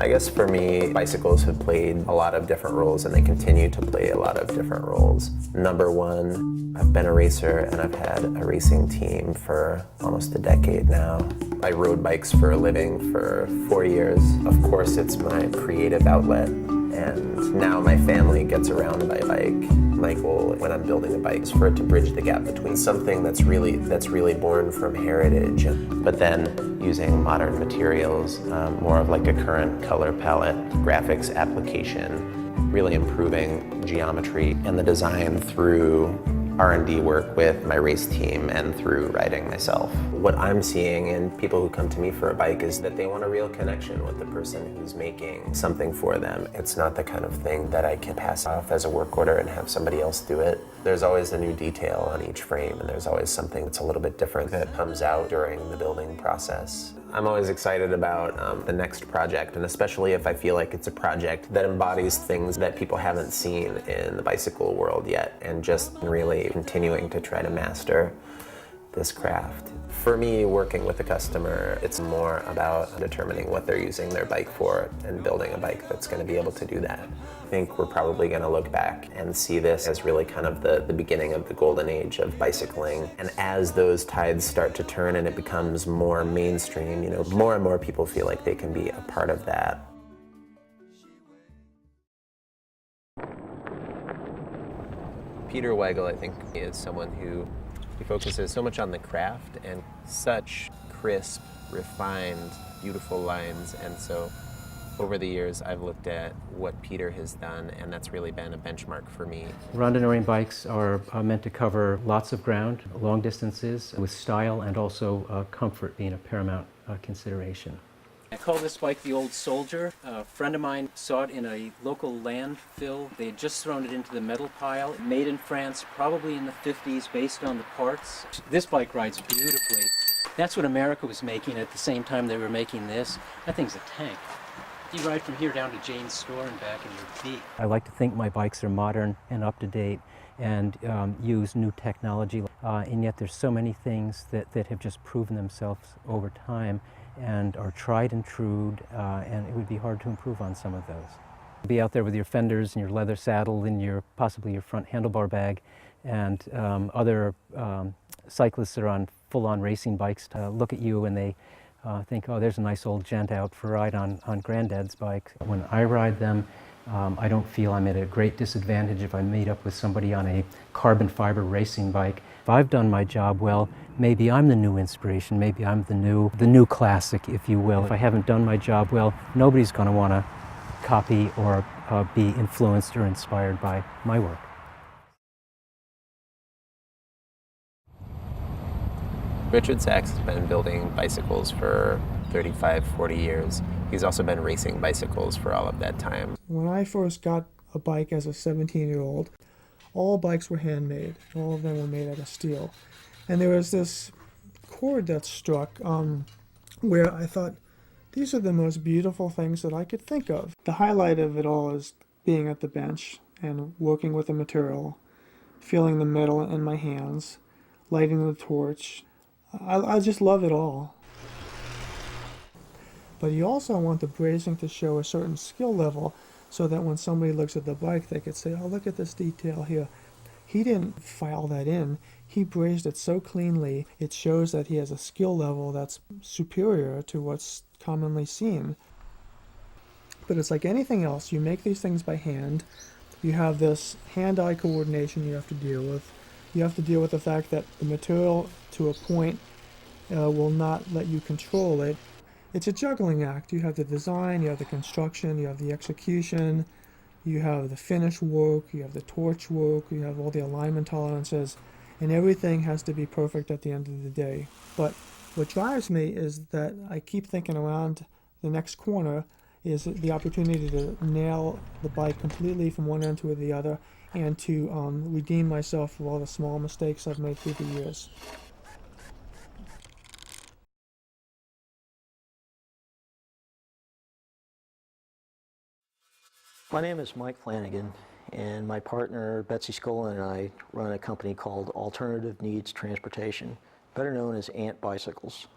I guess for me, bicycles have played a lot of different roles and they continue to play a lot of different roles. Number one, I've been a racer and I've had a racing team for almost a decade now. I rode bikes for a living for 4 years. Of course, it's my creative outlet, and now my family gets around by bike. My goal when I'm building a bike is for it to bridge the gap between something that's really born from heritage, but then using modern materials, more of like a current color palette, graphics application, really improving geometry and the design through R&D work with my race team and through riding myself. What I'm seeing in people who come to me for a bike is that they want a real connection with the person who's making something for them. It's not the kind of thing that I can pass off as a work order and have somebody else do it. There's always a new detail on each frame, and there's always something that's a little bit different that comes out during the building process. I'm always excited about the next project, and especially if I feel like it's a project that embodies things that people haven't seen in the bicycle world yet, and just really continuing to try to master this craft. For me, working with a customer, it's more about determining what they're using their bike for and building a bike that's going to be able to do that. I think we're probably going to look back and see this as really kind of the beginning of the golden age of bicycling. And as those tides start to turn and it becomes more mainstream, more and more people feel like they can be a part of that. Peter Weigel, I think, is someone who focuses so much on the craft and such crisp, refined, beautiful lines. And so over the years, I've looked at what Peter has done, and that's really been a benchmark for me. Randonneuring bikes are meant to cover lots of ground, long distances, with style and also comfort being a paramount consideration. I call this bike the Old Soldier. A friend of mine saw it in a local landfill. They had just thrown it into the metal pile. Made in France, probably in the 50s, based on the parts. This bike rides beautifully. That's what America was making at the same time they were making this. That thing's a tank. You ride from here down to Jane's store and back in your beat. I like to think my bikes are modern and up to date and use new technology. And yet there's so many things that have just proven themselves over time and are tried and true, and it would be hard to improve on some of those. Be out there with your fenders and your leather saddle and possibly your front handlebar bag, and other cyclists that are on full-on racing bikes look at you and they think, oh, there's a nice old gent out for a ride on Granddad's bike. When I ride them, I don't feel I'm at a great disadvantage if I meet up with somebody on a carbon fiber racing bike. If I've done my job well, maybe I'm the new inspiration, maybe I'm the new classic, if you will. If I haven't done my job well, nobody's going to want to copy or be influenced or inspired by my work. Richard Sachs has been building bicycles for 35, 40 years. He's also been racing bicycles for all of that time. When I first got a bike as a 17-year-old, all bikes were handmade. All of them were made out of steel. And there was this chord that struck where I thought, these are the most beautiful things that I could think of. The highlight of it all is being at the bench and working with the material, feeling the metal in my hands, lighting the torch. I just love it all. But you also want the brazing to show a certain skill level so that when somebody looks at the bike, they could say, oh, look at this detail here. He didn't file that in. He brazed it so cleanly, it shows that he has a skill level that's superior to what's commonly seen. But it's like anything else. You make these things by hand. You have this hand-eye coordination you have to deal with. You have to deal with the fact that the material, to a point, will not let you control it. It's a juggling act. You have the design, you have the construction, you have the execution, you have the finish work, you have the torch work, you have all the alignment tolerances, and everything has to be perfect at the end of the day. But what drives me is that I keep thinking around the next corner is the opportunity to nail the bike completely from one end to the other and to redeem myself for all the small mistakes I've made through the years. My name is Mike Flanagan, and my partner Betsy Scola and I run a company called Alternative Needs Transportation, better known as ANT Bicycles.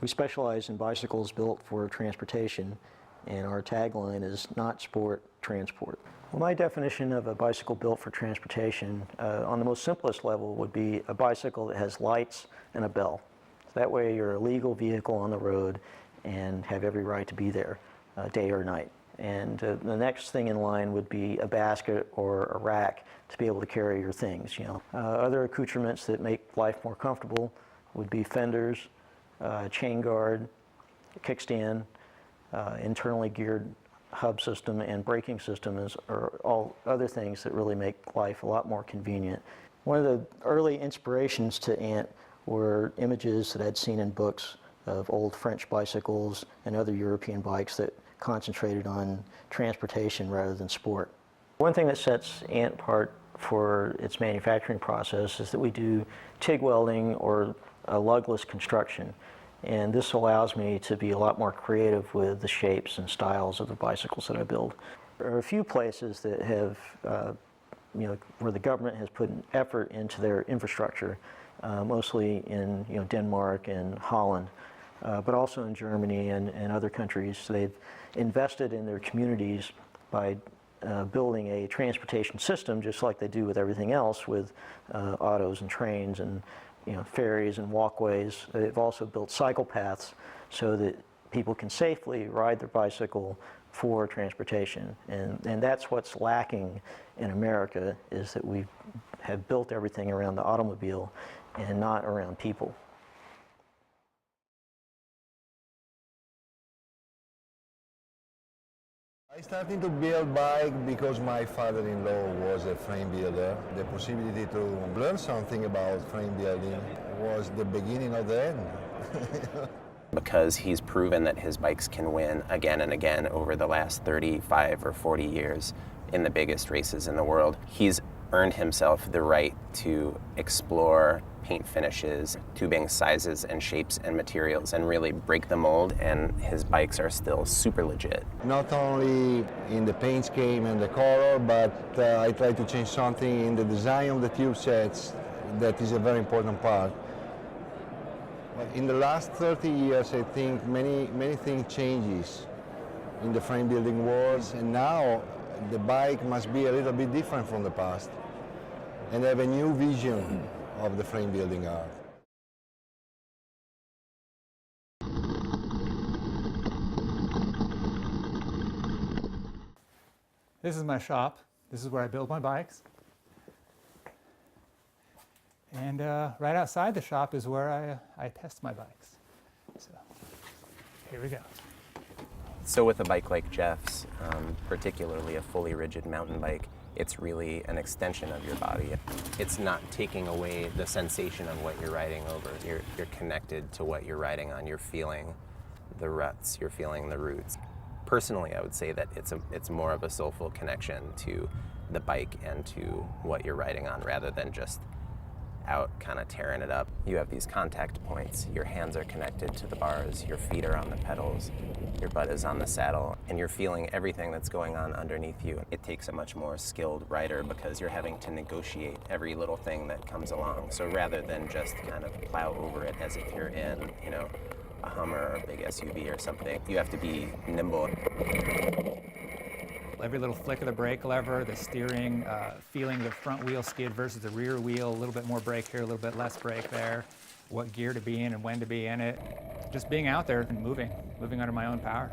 We specialize in bicycles built for transportation, and our tagline is not sport, transport. Well, my definition of a bicycle built for transportation, on the most simplest level, would be a bicycle that has lights and a bell. So that way you're a legal vehicle on the road and have every right to be there, day or night. And the next thing in line would be a basket or a rack to be able to carry your things. Other accoutrements that make life more comfortable would be fenders, chain guard, kickstand, internally geared hub system, and braking system are all other things that really make life a lot more convenient. One of the early inspirations to Ant were images that I'd seen in books of old French bicycles and other European bikes that concentrated on transportation rather than sport. One thing that sets Ant apart for its manufacturing process is that we do TIG welding or lugless construction, and this allows me to be a lot more creative with the shapes and styles of the bicycles that I build. There are a few places that have, where the government has put an effort into their infrastructure, mostly in Denmark and Holland, but also in Germany and other countries. So they've invested in their communities by building a transportation system, just like they do with everything else, with autos and trains and ferries and walkways. They've also built cycle paths so that people can safely ride their bicycle for transportation. And that's what's lacking in America, is that we have built everything around the automobile and not around people. I started to build bike because my father-in-law was a frame builder. The possibility to learn something about frame building was the beginning of the end. Because he's proven that his bikes can win again and again over the last 35 or 40 years in the biggest races in the world. He's earned himself the right to explore paint finishes, tubing sizes and shapes and materials, and really break the mold, and his bikes are still super legit. Not only in the paint scheme and the color, but I try to change something in the design of the tube sets. That is a very important part. In the last 30 years, I think many things changes in the frame building world, and now the bike must be a little bit different from the past and have a new vision of the frame building art. This is my shop. This is where I build my bikes. And right outside the shop is where I test my bikes. So here we go. So with a bike like Jeff's, particularly a fully rigid mountain bike, it's really an extension of your body. It's not taking away the sensation of what you're riding over. You're connected to what you're riding on. You're feeling the ruts, you're feeling the roots. Personally, I would say that it's more of a soulful connection to the bike and to what you're riding on, rather than just out kind of tearing it up. You have these contact points. Your hands are connected to the bars, your feet are on the pedals, your butt is on the saddle, and you're feeling everything that's going on underneath you. It takes a much more skilled rider because you're having to negotiate every little thing that comes along. So rather than just kind of plow over it as if you're in, a Hummer or a big SUV or something, you have to be nimble. Every little flick of the brake lever, the steering, feeling the front wheel skid versus the rear wheel, a little bit more brake here, a little bit less brake there, what gear to be in and when to be in it. Just being out there and moving under my own power.